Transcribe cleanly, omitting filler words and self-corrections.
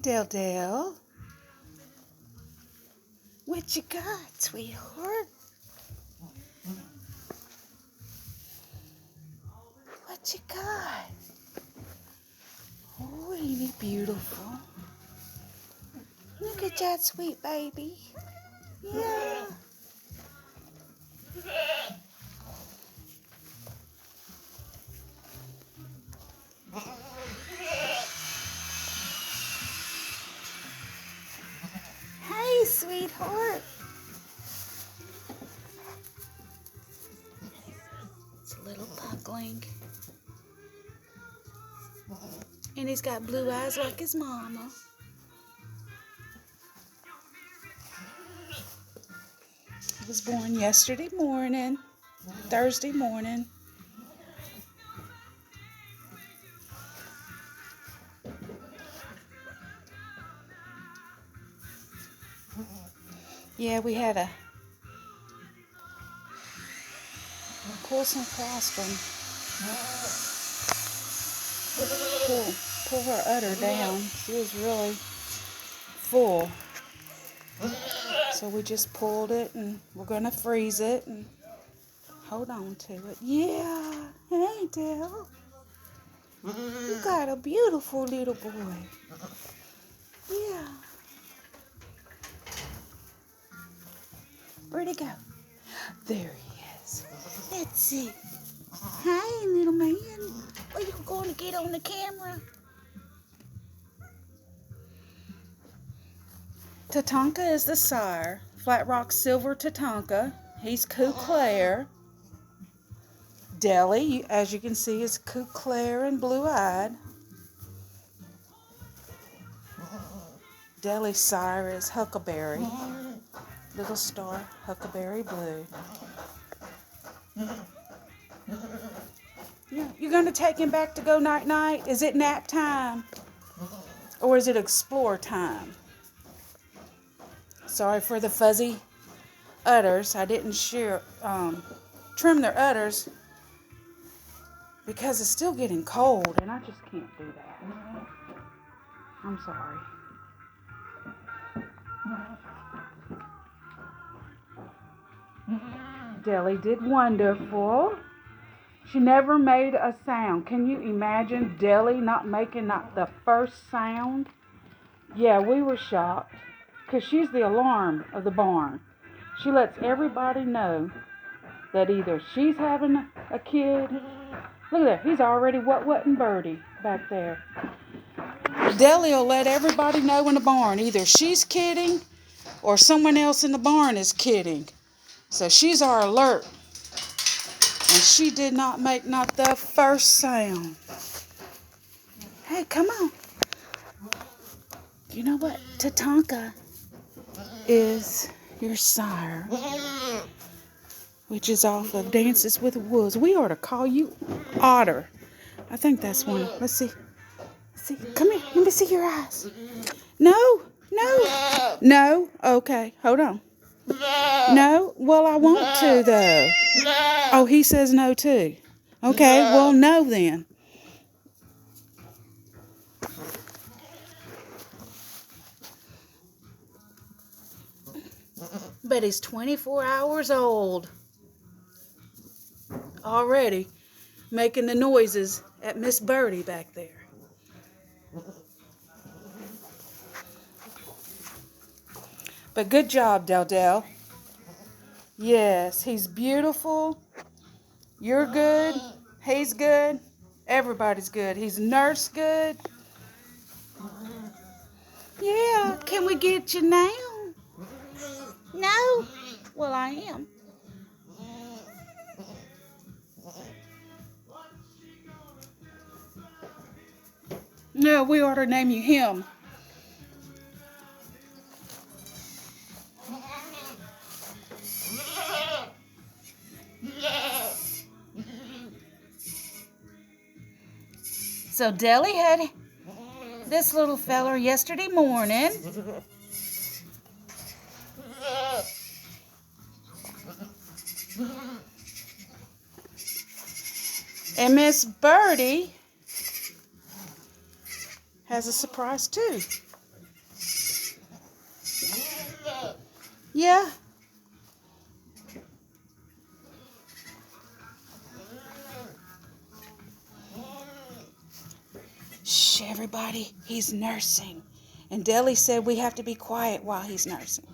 Del. What you got, sweetheart? What you got? Oh, ain't he beautiful? Look at that sweet baby. Yeah. Hey, sweetheart. It's a little puckling. And he's got blue eyes like his mama. He was born yesterday morning, Thursday morning. Yeah, we had to pull some colostrum. Pull her udder down. She was really full. So we just pulled it and we're going to freeze it and hold on to it. Yeah. Hey, Del. You got a beautiful little boy. Yeah. Where'd he go? There he is. That's it. Hi, little man. Are you going to get on the camera? Tatanka is the sire. Flat Rock Silver Tatanka. He's Coup Claire. Deli, as you can see, is Coup Claire and blue-eyed. Deli's sire is Huckleberry. Little star, Huckleberry Blue. You going to take him back to go night-night? Is it nap time? Or is it explore time? Sorry for the fuzzy udders. I didn't trim their udders because it's still getting cold and I just can't do that. I'm sorry. Deli did wonderful. She never made a sound. Can you imagine Deli not making not the first sound? Yeah, we were shocked because she's the alarm of the barn. She lets everybody know that either she's having a kid. Look at that. He's already what-whatting Birdie back there. Deli will let everybody know in the barn. Either she's kidding or someone else in the barn is kidding. So she's our alert. And she did not make not the first sound. Hey, come on. You know what? Tatanka is your sire, which is off of Dances with Wolves. We ought to call you Otter. I think that's one. Let's see. Come here. Let me see your eyes. No. Okay, hold on. No? Well, I want to, though. Oh, he says no, too. Okay, well, no, then. But he's 24 hours old already, making the noises at Miss Birdie back there. But good job, Del. Yes, he's beautiful. You're good. He's good. Everybody's good. He's nursed good. Yeah, can we get you now? No? Well, I am. No, we ought to name you him. So Deli had this little feller yesterday morning. And Miss Birdie has a surprise too. Yeah. Shh, everybody. He's nursing. And Deli said we have to be quiet while he's nursing.